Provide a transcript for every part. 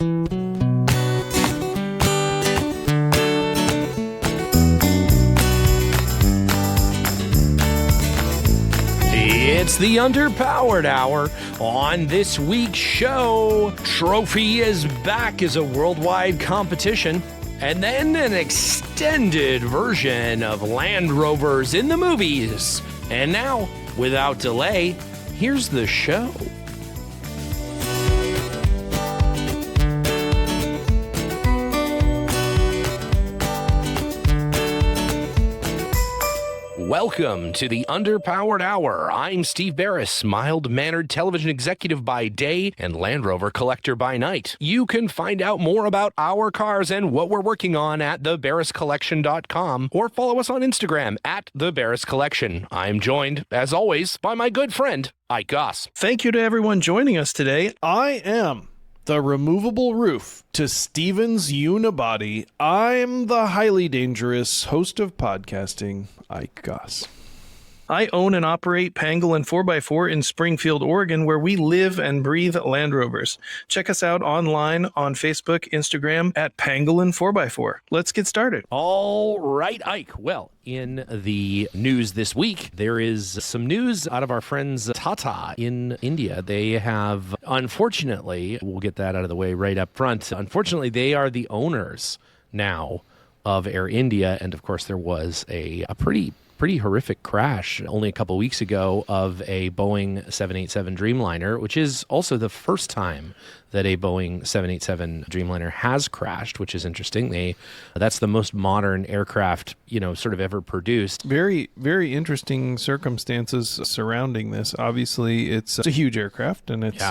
It's the Underpowered Hour. On this week's show, Trophy is back as a worldwide competition, and then an extended version of Land Rovers in the movies. And now, without delay, here's the show. Welcome to the Underpowered Hour. I'm Steve Beres, mild-mannered television executive by day and Land Rover collector by night. You can find out more about our cars and what we're working on at theberescollection.com or follow us on Instagram at theberescollection. I'm joined, as always, by my good friend, Goss. Thank you to everyone joining us today. I am the removable roof to Steven's unibody. I'm the highly dangerous host of podcasting, Ike Goss. I own and operate Pangolin 4x4 in Springfield, Oregon, where we live and breathe Land Rovers. Check us out online on Facebook, Instagram at Pangolin 4x4. Let's get started. All right, Ike. Well, in the news this week, there is some news out of our friends Tata in India. They have, unfortunately, we'll get that out of the way right up front. Unfortunately, they are the owners now of Air India. And of course, there was a pretty horrific crash only a couple weeks ago of a Boeing 787 Dreamliner, which is also the first time that a Boeing 787 Dreamliner has crashed, which is interesting. That's the most modern aircraft, sort of ever produced. Very, very interesting circumstances surrounding this. Obviously, it's a huge aircraft, and it's,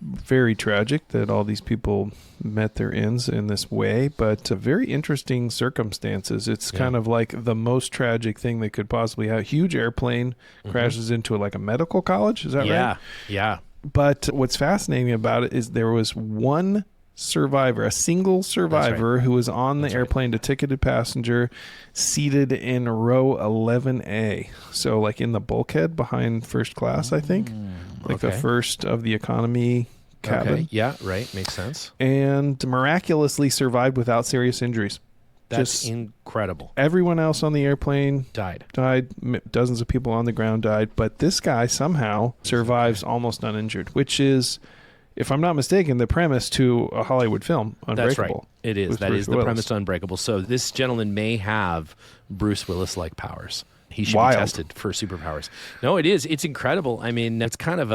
very tragic that all these people met their ends in this way, but very interesting circumstances. It's kind of like the most tragic thing that could possibly happen. Huge airplane crashes into like a medical college. Is that right? Yeah. But what's fascinating about it is there was one survivor, a single survivor who was on the airplane, a ticketed passenger, seated in row 11A. So like in the bulkhead behind first class, I think. Like the first of the economy cabin. Okay. Yeah, right. Makes sense. And miraculously survived without serious injuries. That's incredible. Everyone else on the airplane died. Dozens of people on the ground died. But this guy somehow survives almost uninjured, which is, if I'm not mistaken, the premise to a Hollywood film, Unbreakable. That's right. It is. That is the premise to Unbreakable. So this gentleman may have Bruce Willis-like powers. He should be tested for superpowers. No, it is. It's incredible. I mean, it's kind of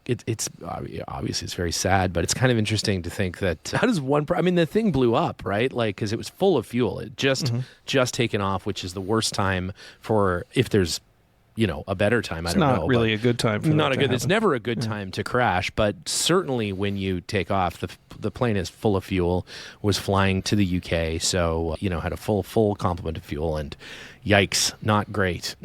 it's obviously it's very sad, but it's kind of interesting to think that how does the thing blew up, right? Like, because it was full of fuel. It just taken off, which is the worst time for, if there's, a better time. I don't know. It's not really a good time for that to happen. It's never a good time to crash, but certainly when you take off, the plane is full of fuel, was flying to the UK, so, had a full complement of fuel, and yikes, not great.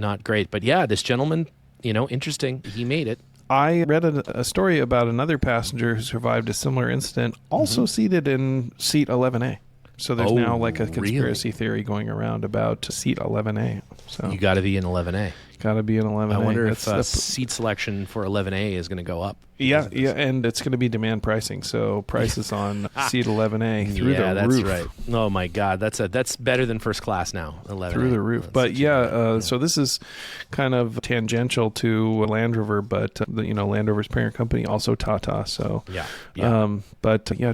But yeah, this gentleman, interesting. He made it. I read a story about another passenger who survived a similar incident, also seated in seat 11A. So there's now like a conspiracy theory going around about seat 11A. So you got to be in 11A. Got to be in 11A. I wonder if seat selection for 11A is going to go up. Yeah, and it's going to be demand pricing. So prices on seat 11A through the roof. Yeah, that's right. Oh my God, that's better than first class now. 11A. Through the roof. But so this is kind of tangential to Land Rover, but Land Rover's parent company, also Tata. So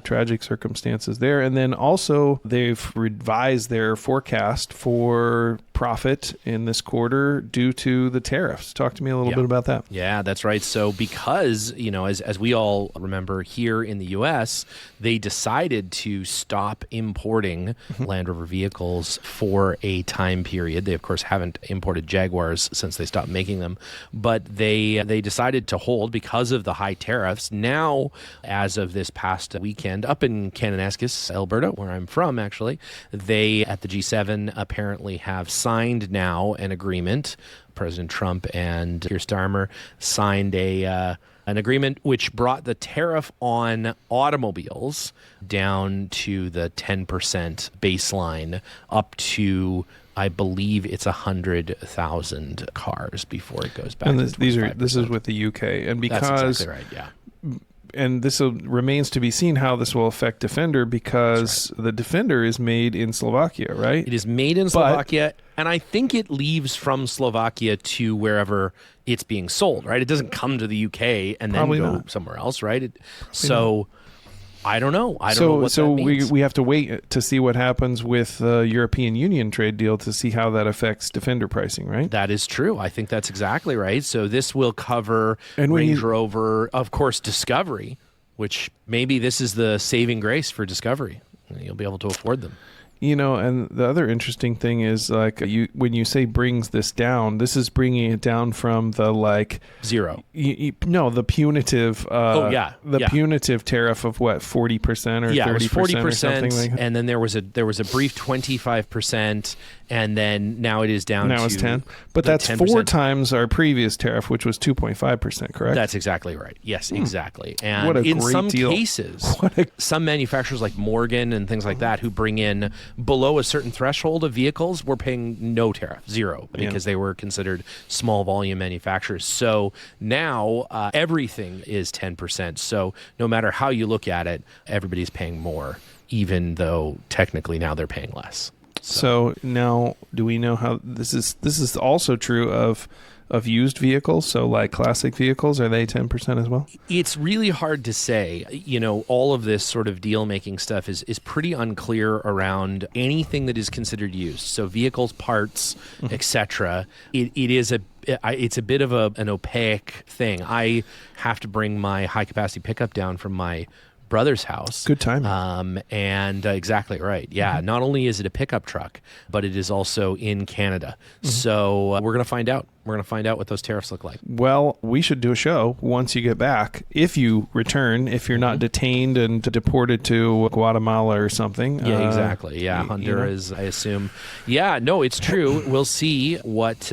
tragic circumstances there. And then also they've revised their forecast for profit in this quarter due to the tariffs. Talk to me a little bit about that. Yeah, that's right. So because, as we all remember here in the U.S., they decided to stop importing Land Rover vehicles for a time period. They, of course, haven't imported Jaguars since they stopped making them, but they decided to hold because of the high tariffs. Now, as of this past weekend, up in Kananaskis, Alberta, where I'm from, actually, they, at the G7, apparently have signed now an agreement. President Trump and Keir Starmer signed an agreement which brought the tariff on automobiles down to the 10% baseline up to, I believe it's 100,000 cars before it goes back. And this is with the UK, and because that's exactly right, yeah. and this remains to be seen how this will affect Defender, because the Defender is made in Slovakia, right? It is made in Slovakia, and I think it leaves from Slovakia to wherever it's being sold, right? It doesn't come to the UK and then go somewhere else, right? I don't know. I don't know what that means. we have to wait to see what happens with the European Union trade deal to see how that affects Defender pricing, right? That is true. I think that's exactly right. So this will cover Range Rover, of course, Discovery, which maybe this is the saving grace for Discovery. You'll be able to afford them. And the other interesting thing is, like, when you say brings this down, this is bringing it down from the zero. The punitive. Punitive tariff of what, 40% or 30% or something like that. And then there was a brief 25%, and then now it is down. Now it's 10, but that's 10%. 4 times our previous tariff, which was 2.5%. Correct. That's exactly right. Yes, exactly. And what a in great some deal. cases, some manufacturers like Morgan and things like that who bring in below a certain threshold of vehicles were paying no tariff, zero, because they were considered small volume manufacturers. So now everything is 10%. So no matter how you look at it, everybody's paying more, even though technically now they're paying less. So now, do we know how this is also true of used vehicles? So like classic vehicles, are they 10% as well? It's really hard to say. All of this sort of deal-making stuff is pretty unclear around anything that is considered used. So vehicles, parts, etc. It's a bit of an opaque thing. I have to bring my high-capacity pickup down from my brother's house. Good time. And exactly right. Yeah. Not only is it a pickup truck, but it is also in Canada. So we're going to find out. We're going to find out what those tariffs look like. Well, we should do a show once you get back. If you return, if you're not detained and deported to Guatemala or something. Yeah, exactly. Yeah, Honduras, I assume. Yeah, no, it's true. We'll see what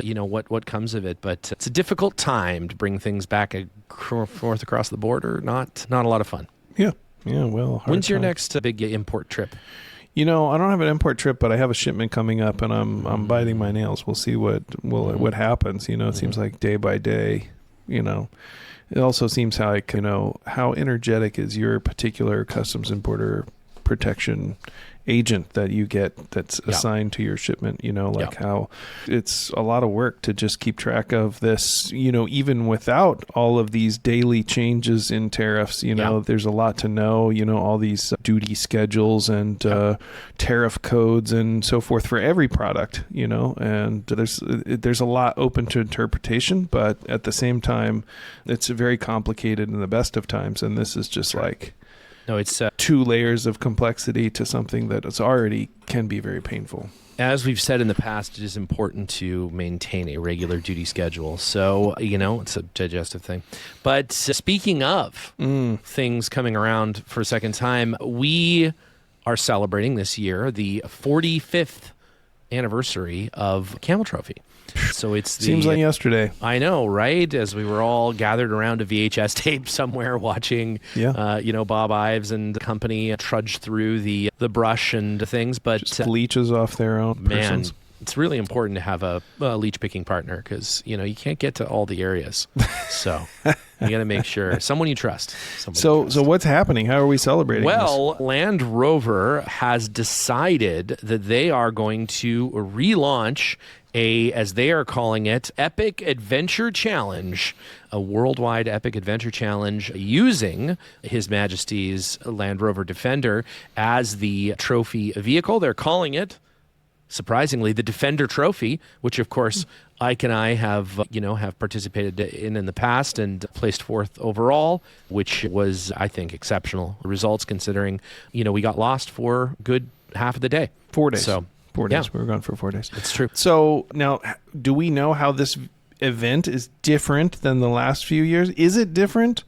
comes of it. But it's a difficult time to bring things back forth across the border. Not a lot of fun. Yeah. Yeah, well, when's your next big import trip? I don't have an import trip, but I have a shipment coming up, and I'm biting my nails. We'll see what happens. It seems like day by day. It also seems like how energetic is your particular Customs and Border Protection agent that you get that's assigned to your shipment, how it's a lot of work to just keep track of this, even without all of these daily changes in tariffs, there's a lot to know, all these duty schedules and tariff codes and so forth for every product, and there's a lot open to interpretation, but at the same time, it's very complicated in the best of times. And this is just no, it's 2 layers of complexity to something that is already can be very painful. As we've said in the past, it is important to maintain a regular duty schedule. So, it's a digestive thing. But speaking of things coming around for a second time, we are celebrating this year the 45th anniversary of Camel Trophy. So seems like yesterday. I know, right? As we were all gathered around a VHS tape somewhere watching, Bob Ives and company trudge through the brush and things. But just leeches off their own persons. It's really important to have a leech picking partner because you can't get to all the areas. So you got to make sure someone you trust. So what's happening? How are we celebrating? Well, Land Rover has decided that they are going to relaunch as they are calling it, Epic Adventure Challenge, a worldwide Epic Adventure Challenge using His Majesty's Land Rover Defender as the trophy vehicle. They're calling it, surprisingly, the Defender Trophy, which of course Ike and I have participated in the past and placed fourth overall, which was, I think, exceptional results considering, we got lost for a good half of the day. 4 days. So 4 days. We were gone for 4 days. It's true. So now, do we know how this event is different than the last few years? Is it different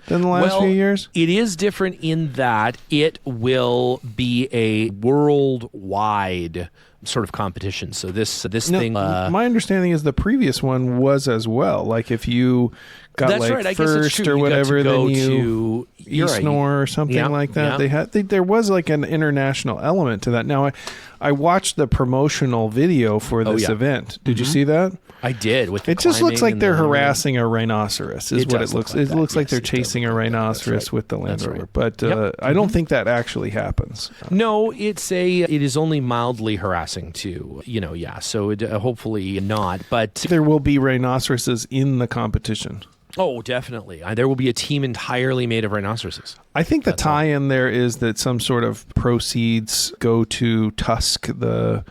than the last few years? It is different in that it will be a worldwide sort of competition. So this thing. My understanding is the previous one was as well. Like if you got That's like right. I guess it's first true. or You got to whatever, go then you to you're right. Eastnor or something Yeah, like that. yeah. There was like an international element to that. Now I watched the promotional video for this event. Did you see that? I did. With the It just looks climbing like they're and the- harassing a rhinoceros. Is It what does it looks. look like It that. looks like Yes, they're it does chasing look a like that. That's rhinoceros right. with the Land That's Rover. right. But Yep. I don't think that actually happens. No, it is only mildly harassing too. Yeah. So hopefully not. But There will be rhinoceroses in the competition. oh, definitely. There will be a team entirely made of rhinoceroses. I think the tie-in there is that some sort of proceeds go to Tusk, the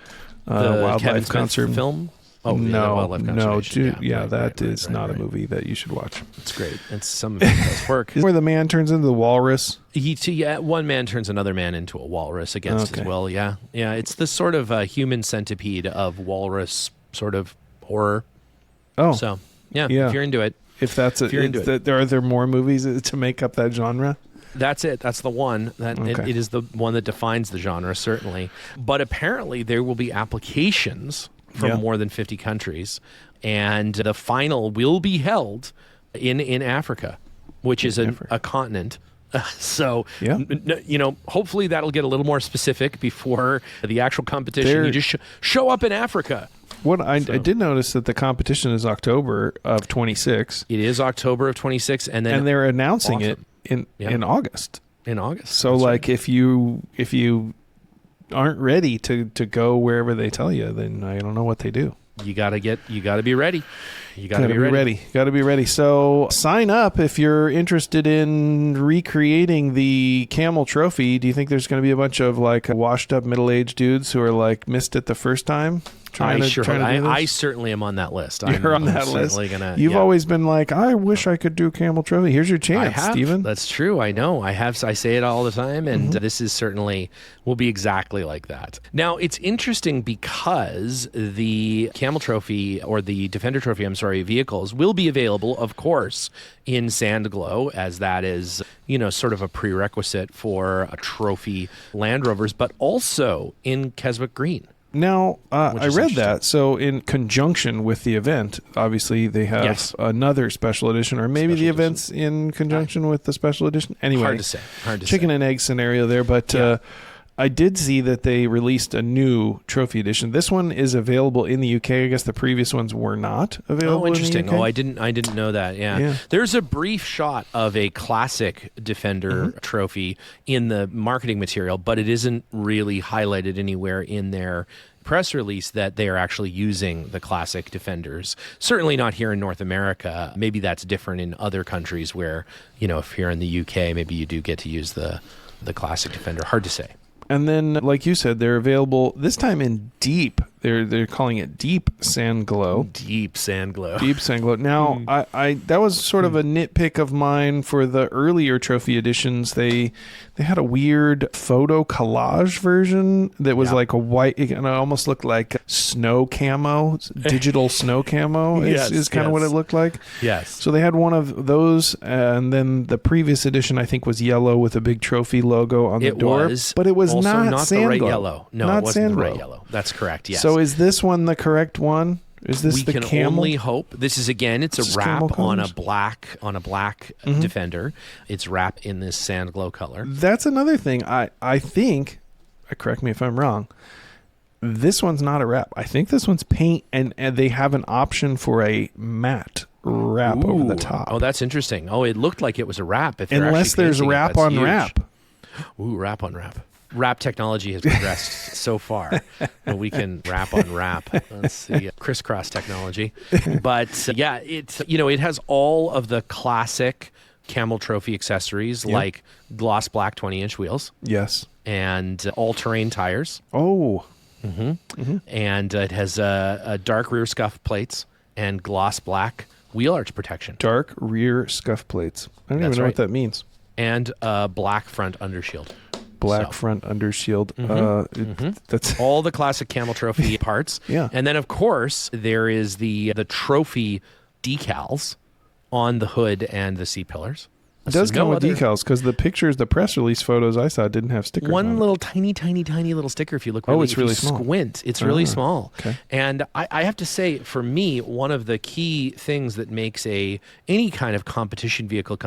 Kevin wildlife Smith conservation film. Oh, yeah, the no, wildlife no, conservation. that is right, not right. a movie that you should watch. It's great. It's some of it does work. Where the man turns into the walrus. One man turns another man into a walrus against Okay. his will. Yeah. It's the sort of human centipede of walrus sort of horror. Oh, So yeah, Yeah. if you're into it, if that's you're into it. are there more movies to make up that genre? that's it. That's the one. Okay. It is the one that defines the genre, certainly. But apparently, there will be applications from Yeah. more than 50 countries, and the final will be held in Africa, which is a continent. So, Yeah. hopefully that'll get a little more specific before the actual competition. There- You just show up in Africa. What I did notice that the competition is October of 26, It is October of 26, and then and they're announcing autumn. it Yeah. in August. in August. So, That's like, right. if you aren't ready to go wherever they tell you, then I don't know what they do. you gotta be ready. You gotta Gotta be ready. Gotta be ready. So sign up if you're interested in recreating the Camel Trophy. Do you think there's going to be a bunch of like washed up middle-aged dudes who are like missed it the first time? I do this? certainly am on that list. You're on that list. You've yeah. always been like, I wish I could do Camel Trophy. Here's your I chance, have. Stephen. That's true. I know. I say it all the time, and this is certainly will be exactly like that. Now, it's interesting because the Camel Trophy or the Defender Trophy, vehicles will be available, of course, in Sandglow, as that is, sort of a prerequisite for a trophy Land Rovers, but also in Keswick Green. Now, I is read interesting. that. So, in conjunction with the event, obviously they have Yes. another special edition, or maybe Special the edition. event's in conjunction with the special edition. Anyway, Hard to say. chicken and egg scenario there, but Yeah. I did see that they released a new trophy edition. This one is available in the UK. I guess the previous ones were not available. Oh, interesting. In the UK. I didn't know that. Yeah. There's a brief shot of a classic Defender trophy in the marketing material, but it isn't really highlighted anywhere in their press release that they are actually using the classic Defenders. Certainly not here in North America. Maybe that's different in other countries where, if you're in the UK, maybe you do get to use the classic Defender. Hard to say. And then, like you said, they're available this time in deep. They're calling it Deep Sand Glow. Deep sand glow. Deep Sand Glow. Now, I that was sort of a nitpick of mine for the earlier trophy editions. They had a weird photo collage version that was like a white, and it almost looked like snow camo, digital snow camo is kind of what it looked like. Yes. So they had one of those, and then the previous edition I think was yellow with a big trophy logo on the door. But it was also not the right Sandglow. yellow. No, not it wasn't the Sandglow. right yellow. That's correct. Yes. So is this one the correct one? Is this we the can camel? only hope. This is again. It's Is a camel wrap on a colors? black Defender. It's wrapped in this sand glow color. That's another thing. I think, correct me if I'm wrong, this one's not a wrap. I think this one's paint, and they have an option for a matte wrap over the top. Oh, that's interesting. Oh, it looked like it was a wrap. If they're Unless actually there's painting it, wrap that's on huge. wrap. Ooh, wrap on wrap. Wrap technology has progressed so far. We can wrap on wrap. Let's see, crisscross technology. But it has all of the classic Camel Trophy accessories like gloss black 20-inch wheels Yes. and all-terrain tires. Oh. And it has a dark rear scuff plates and gloss black wheel arch protection Dark rear scuff plates. I don't That's even know right. what that means. and a black front undershield. Black So. front undershield. That's All the classic Camel Trophy parts. Yeah. And then, of course, there is the trophy decals on the hood and the seat pillars. It does So come no with other- decals because the pictures, the press release photos I saw didn't have stickers on One it. little tiny little sticker. If you look, really, it's if you really small. Squint, it's really small. Okay. And I have to say, for me, one of the key things that makes any kind of competition vehicle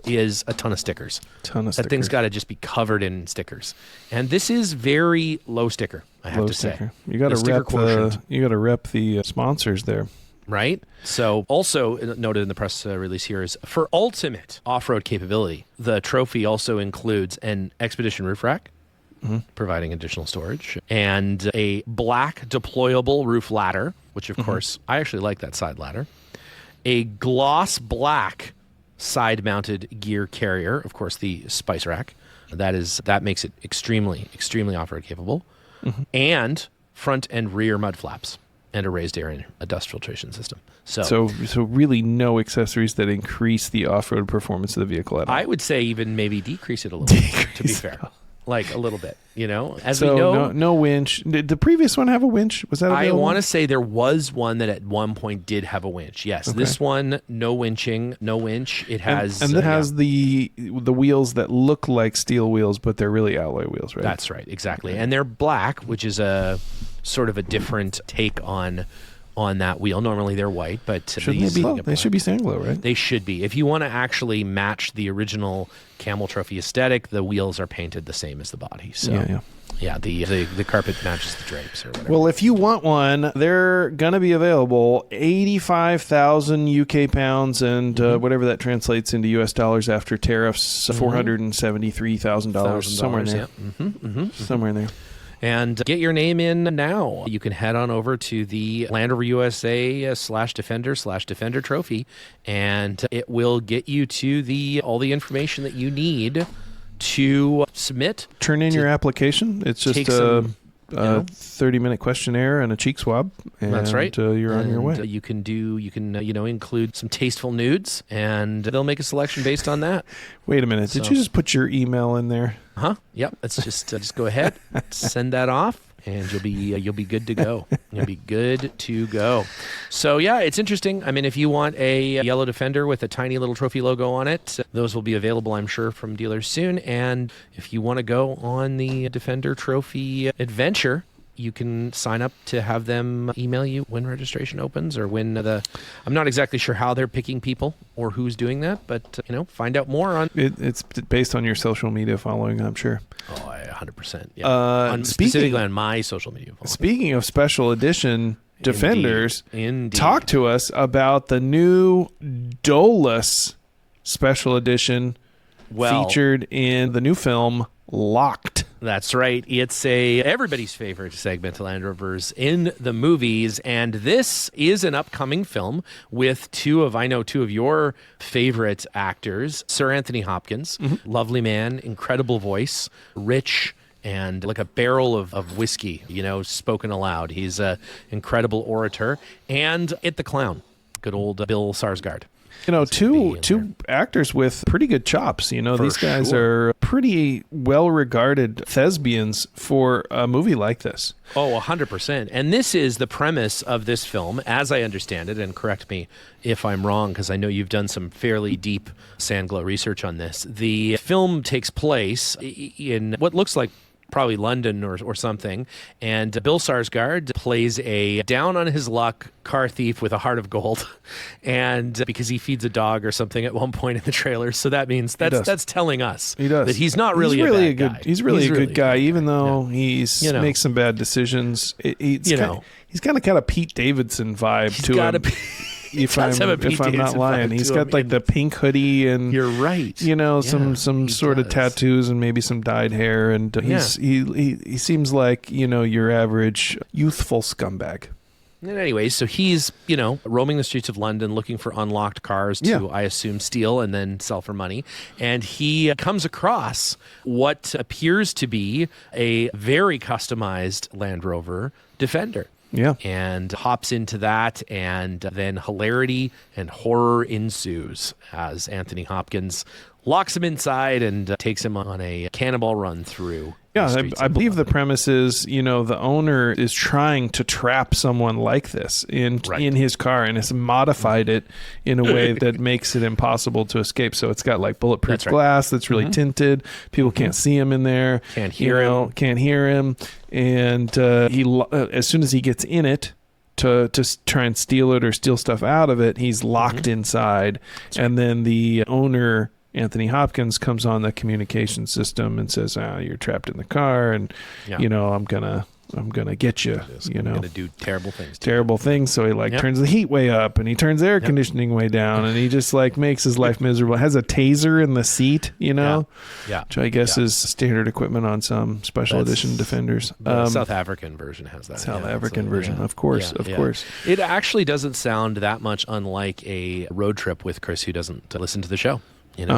is a ton of stickers. That thing's got to just be covered in stickers. And this is very low sticker, I have to say. You got to rep the sponsors there. Right? So also noted in the press release here is for ultimate off-road capability, the trophy also includes an Expedition roof rack, providing additional storage, and a black deployable roof ladder, which of course, I actually like that side ladder, a gloss black side-mounted gear carrier, of course the spice rack, that makes it extremely off-road capable, and front and rear mud flaps. And a raised air and a dust filtration system. So really no accessories that increase the off-road performance of the vehicle at all. I would say even maybe decrease it a little bit, to be fair. Like a little bit, As we know. No winch. Did the previous one have a winch? Was that available? I want to say there was one that at one point did have a winch. Yes. Okay. This one, no winching, no winch. It has... And it has the wheels that look like steel wheels, but they're really alloy wheels, right? That's right. Exactly. And they're black, which is a sort of a different take on that wheel. Normally they're white, but they should be sand glow, right? They should be. If you want to actually match the original Camel Trophy aesthetic, the wheels are painted the same as the body. So yeah, the carpet matches the drapes or whatever. Well, if you want one, they're going to be available 85,000 UK pounds and whatever that translates into US dollars after tariffs, $473,000, somewhere in there. Yeah. Somewhere in there. And get your name in now. You can head on over to the Land Rover USA /Defender Trophy, and it will get you to all the information that you need to submit. Turn in your application. It's just a 30-minute questionnaire and a cheek swab. And that's right. You're on your way. You can include some tasteful nudes, and they'll make a selection based on that. Wait a minute. Did you just put your email in there? Yep. Let's just go ahead, send that off, and you'll be good to go. You'll be good to go. So yeah, it's interesting. I mean, if you want a yellow Defender with a tiny little trophy logo on it, those will be available, I'm sure, from dealers soon. And if you want to go on the Defender Trophy adventure, you can sign up to have them email you when registration opens or when I'm not exactly sure how they're picking people or who's doing that, but find out more on it's based on your social media following, I'm sure. 100%. Yeah. Specifically on my social media following. Speaking of special edition Defenders, Indeed. Talk to us about the new Dolus special edition featured in the new film Locked. That's right. It's everybody's favorite segment, Land Rovers, in the movies. And this is an upcoming film with two of your favorite actors, Sir Anthony Hopkins, lovely man, incredible voice, rich, and like a barrel of whiskey, spoken aloud. He's an incredible orator. And It the Clown, good old Bill Skarsgård. Two actors with pretty good chops. These guys are pretty well-regarded thespians for a movie like this. Oh, 100%. And this is the premise of this film, as I understand it, and correct me if I'm wrong, because I know you've done some fairly deep Sandglow research on this. The film takes place in what looks like probably London or something, and Bill Skarsgård plays a down-on-his-luck car thief with a heart of gold, and because he feeds a dog or something at one point in the trailer, so that means that's telling us that he's not really a bad guy. He's really a good guy, even though he's makes some bad decisions. He's kind of got a Pete Davidson vibe to him. If I'm not lying, he's got like the pink hoodie and you're right. Some sort of tattoos and maybe some dyed hair, and he seems like your average youthful scumbag. And anyway, so he's roaming the streets of London looking for unlocked cars to I assume steal and then sell for money, and he comes across what appears to be a very customized Land Rover Defender. Yeah. And hops into that, and then hilarity and horror ensues as Anthony Hopkins locks him inside and takes him on a cannonball run through. Yeah, I believe the premise is, the owner is trying to trap someone like this in his car and has modified it in a way that makes it impossible to escape. So it's got like bulletproof glass that's really tinted. People can't see him in there. Can't hear him. And he, as soon as he gets in it, to try and steal it or steal stuff out of it, he's locked inside. And then the owner, Anthony Hopkins, comes on the communication system and says, you're trapped in the car, and I'm gonna get you. I'm gonna do terrible things. So he turns the heat way up, and he turns the air conditioning way down, and he just makes his life miserable. Has a taser in the seat, which I guess is standard equipment on some special edition Defenders. The South African version has that. South African version, of course. It actually doesn't sound that much unlike a road trip with Chris, who doesn't listen to the show.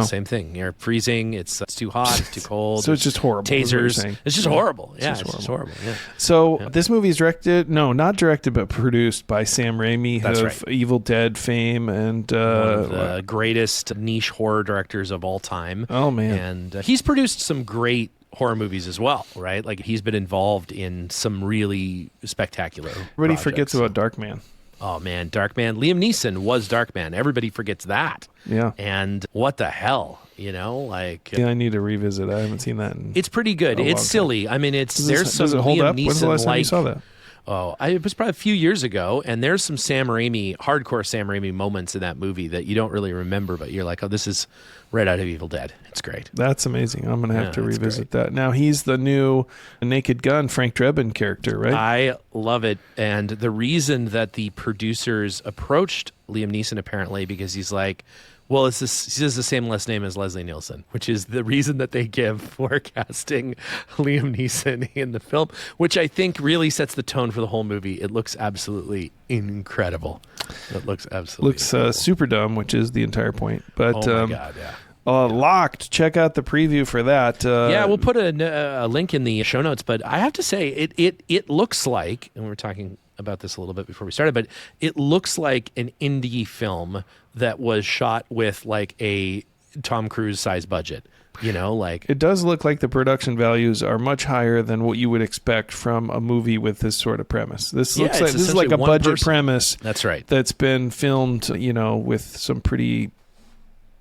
Same thing. You're freezing. It's too hot. It's too cold. So it's just horrible. Tasers. It's just horrible. It's just horrible. Yeah. So this movie is not directed, but produced by Sam Raimi, of Evil Dead fame and one of the greatest niche horror directors of all time. Oh man! And he's produced some great horror movies as well, right? Like he's been involved in some really spectacular. Everybody forgets about Darkman. Oh man, Darkman. Liam Neeson was Darkman. Everybody forgets that. Yeah. And what the hell, I need to revisit. I haven't seen that. It's pretty good. It's silly. I mean, there's some does it hold Liam up? Neeson. When's the last time you saw that? Oh, it was probably a few years ago, and there's some hardcore Sam Raimi moments in that movie that you don't really remember, but you're like, oh, this is right out of Evil Dead. It's great. That's amazing. I'm going to have to revisit that. Now, he's the new Naked Gun Frank Drebin character, right? I love it, and the reason that the producers approached Liam Neeson, apparently, because he's like, well, he has the same last name as Leslie Nielsen, which is the reason that they give for casting Liam Neeson in the film, which I think really sets the tone for the whole movie. It looks absolutely incredible. Super dumb, which is the entire point. But oh my God, yeah. Locked. Check out the preview for that. We'll put a link in the show notes. But I have to say, it looks like, and we were talking about this a little bit before we started, but it looks like an indie film that was shot with like a Tom Cruise size budget. It does look like the production values are much higher than what you would expect from a movie with this sort of premise. This is like a budget premise. That's right. That's been filmed, with some pretty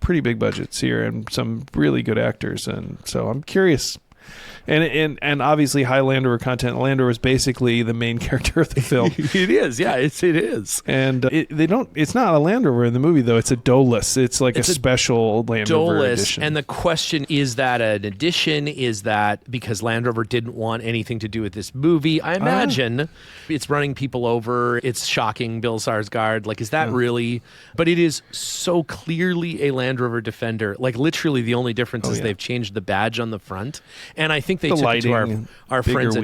big budgets here and some really good actors, and so I'm curious. And obviously high Land Rover content. Land Rover is basically the main character of the film. It is, yeah, it is. And it's not a Land Rover in the movie though. It's a Dolus. It's like a special Land Rover edition. And the question is that an addition? Is that because Land Rover didn't want anything to do with this movie? I imagine it's running people over. It's shocking Bill Skarsgård. Like, is that really? But it is so clearly a Land Rover Defender. Like, literally the only difference is they've changed the badge on the front. And I think they took it to our friends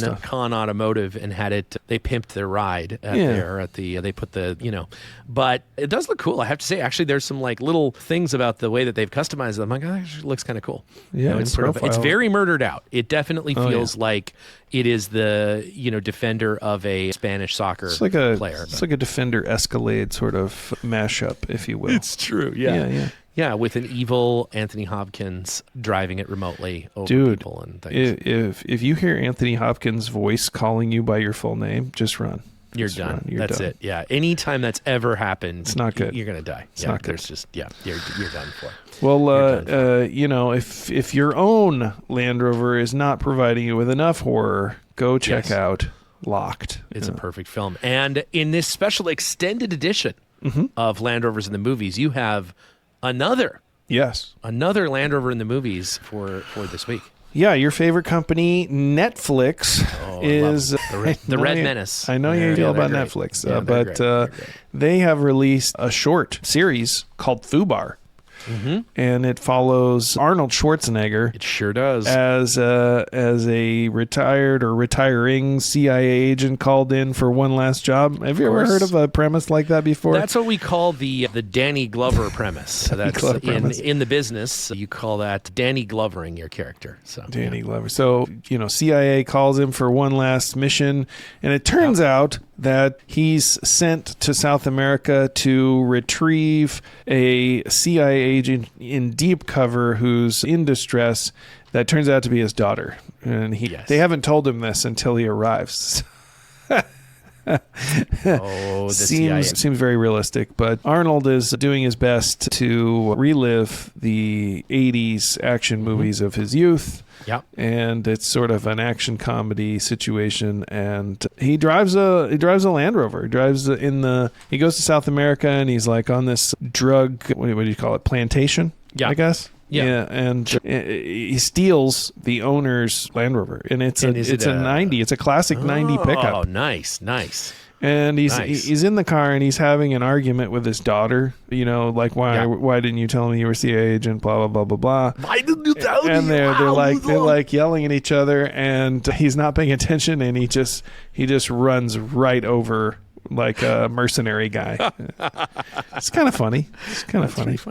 at Con Automotive and had it. They pimped their ride they put the but it does look cool. I have to say, actually, there's some like little things about the way that they've customized them. Like, it looks kind of cool. Yeah, it's very murdered out. It definitely feels like it is the Defender of a Spanish soccer player. It's like a Defender Escalade sort of mashup, if you will. It's true. Yeah, with an evil Anthony Hopkins driving it remotely over people and things. If you hear Anthony Hopkins' voice calling you by your full name, just run. You're done. That's it. Yeah. Anytime that's ever happened, it's not good. You're gonna die. It's not good. There's just you're done for. Well, if your own Land Rover is not providing you with enough horror, go check out Locked. It's a perfect film. And in this special extended edition of Land Rovers in the Movies, you have another Land Rover in the movies for this week. Yeah, your favorite company, Netflix, is the Red Menace. I know you feel about Netflix, but they have released a short series called Fubar. And it follows Arnold Schwarzenegger. It sure does. As a retired or retiring CIA agent called in for one last job. Have you ever heard of a premise like that before? That's what we call the Danny Glover premise. That's in the business. You call that Danny Glovering your character. So Danny Glover. So CIA calls him for one last mission, and it turns out that he's sent to South America to retrieve a CIA agent in deep cover who's in distress. That turns out to be his daughter. And they haven't told him this until he arrives. Seems very realistic, but Arnold is doing his best to relive the 80s action movies of his youth. Yep. And it's sort of an action comedy situation, and he drives a Land Rover. He goes to South America, and he's like on this drug, what do you call it, plantation, I guess. Yeah, and he steals the owner's Land Rover, and it's a 90. It's a classic 90 pickup. Oh, nice. And he's in the car, and he's having an argument with his daughter. You know, like why didn't you tell me you were CIA agent? Blah blah blah blah blah. Why didn't you tell me? And they're like yelling at each other, and he's not paying attention, and he just runs right over like a mercenary guy. It's kind of funny.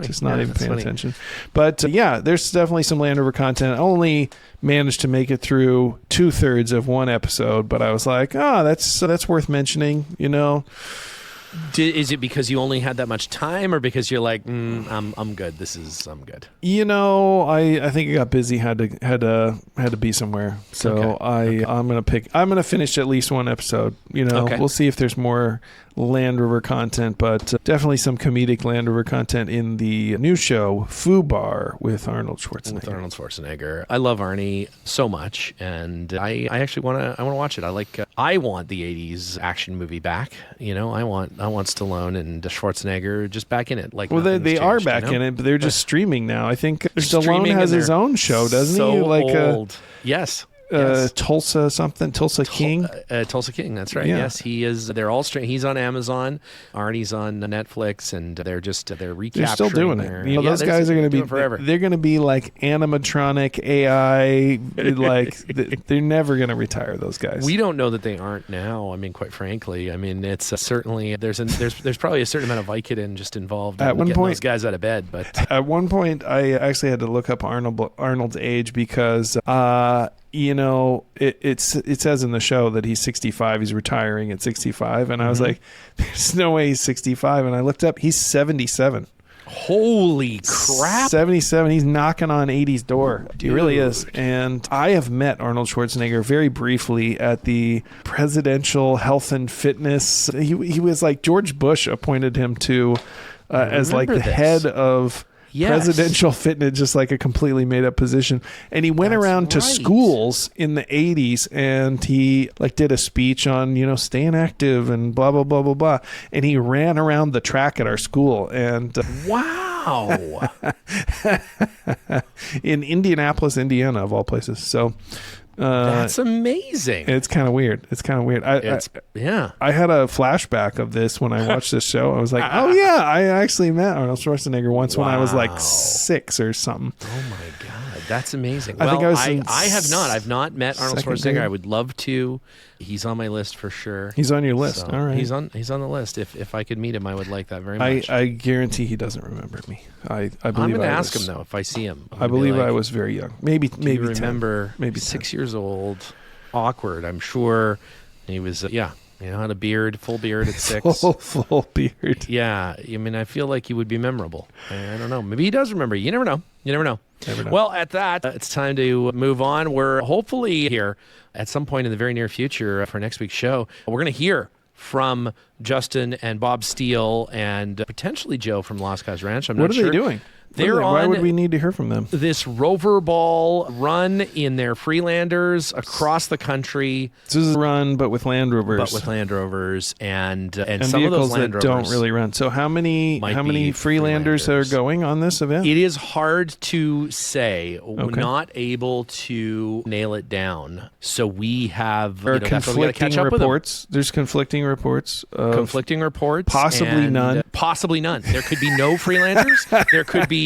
Just not even paying attention. But there's definitely some Land Rover content. I only managed to make it through 2/3 of one episode, but I was like, that's worth mentioning, you know. Is it because you only had that much time, or because you're like, I'm good. I'm good. You know, I think I got busy. Had to be somewhere. So I'm gonna finish at least one episode. You know, we'll see if there's more Land Rover content, but definitely some comedic Land Rover content in the new show Fubar with Arnold Schwarzenegger. I love Arnie so much, and I actually want to watch it. I want the 80s action movie back. You know, I want Stallone and Schwarzenegger just back in it. Like, well, they are back in it, but they're just streaming now. I think Stallone has his own show, doesn't he? Like old. Yes. Tulsa King. Tulsa King, that's right. Yeah. Yes, he is. They're all straight. He's on Amazon. Arnie's on Netflix, and they're recapturing. They're still doing it. You know, those guys are going to be forever. They're going to be like animatronic AI. Like they're never going to retire. Those guys. We don't know that they aren't now. I mean, quite frankly, I mean, it's certainly there's probably a certain amount of Vicodin just involved in getting those guys out of bed. But at one point, I actually had to look up Arnold's age because. You know, it says in the show that he's 65. He's retiring at 65. And I was like, there's no way he's 65. And I looked up. He's 77. Holy crap. 77. He's knocking on 80's door. Dude. He really is. And I have met Arnold Schwarzenegger very briefly at the Presidential Health and Fitness. He was like George Bush appointed him to as like the head of... Yes. Presidential fitness, just like a completely made up position. And he went around to schools in the 80s, and he like did a speech on, you know, staying active and blah, blah, blah, blah, blah. And he ran around the track at our school. And wow. In Indianapolis, Indiana, of all places. So that's amazing. It's kind of weird. I had a flashback of this when I watched this show. I was like, oh yeah, I actually met Arnold Schwarzenegger once when I was like 6 or something. Oh my god, that's amazing. I have not met Arnold Schwarzenegger. Grade. I would love to. He's on my list for sure. He's on your list. So all right. He's on the list. If I could meet him, I would like that very much. I guarantee he doesn't remember me. I believe I'm going to ask him though if I see him. I believe I was very young. Maybe 10, maybe 6 years old. Awkward. I'm sure he was. You know, had a beard, full beard at 6. Full beard. Yeah. I mean, I feel like he would be memorable. I don't know. Maybe he does remember. You never know. Never know. Well, at that, it's time to move on. We're hopefully here at some point in the very near future for next week's show. We're going to hear from Justin and Bob Steele and potentially Joe from Lost Cause Ranch. I'm not sure. What are they doing? Why would we need to hear from them? This Rover Ball run in their Freelanders across the country. This is a run, but with Land Rovers. And some of those Land Rovers don't really run. So how many Freelanders are going on this event? It is hard to say. We're not able to nail it down. So we have conflicting reports. There's conflicting reports. Conflicting reports. Possibly none. Possibly none. There could be no Freelanders. There could be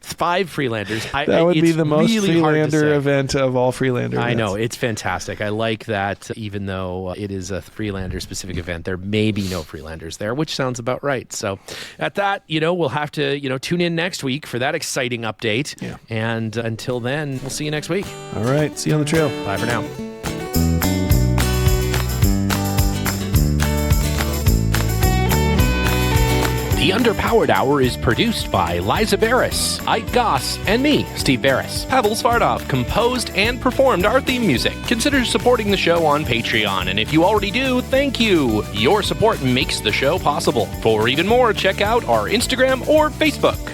5 Freelanders. That would be the most really Freelander event of all Freelander events. I know. It's fantastic. I like that even though it is a Freelander-specific event, there may be no Freelanders there, which sounds about right. So at that, we'll have to, tune in next week for that exciting update. Yeah. And until then, we'll see you next week. All right. See you on the trail. Bye for now. The Underpowered Hour is produced by Liza Beres, Ike Goss, and me, Steve Beres. Pavel Svardov composed and performed our theme music. Consider supporting the show on Patreon, and if you already do, thank you. Your support makes the show possible. For even more, check out our Instagram or Facebook.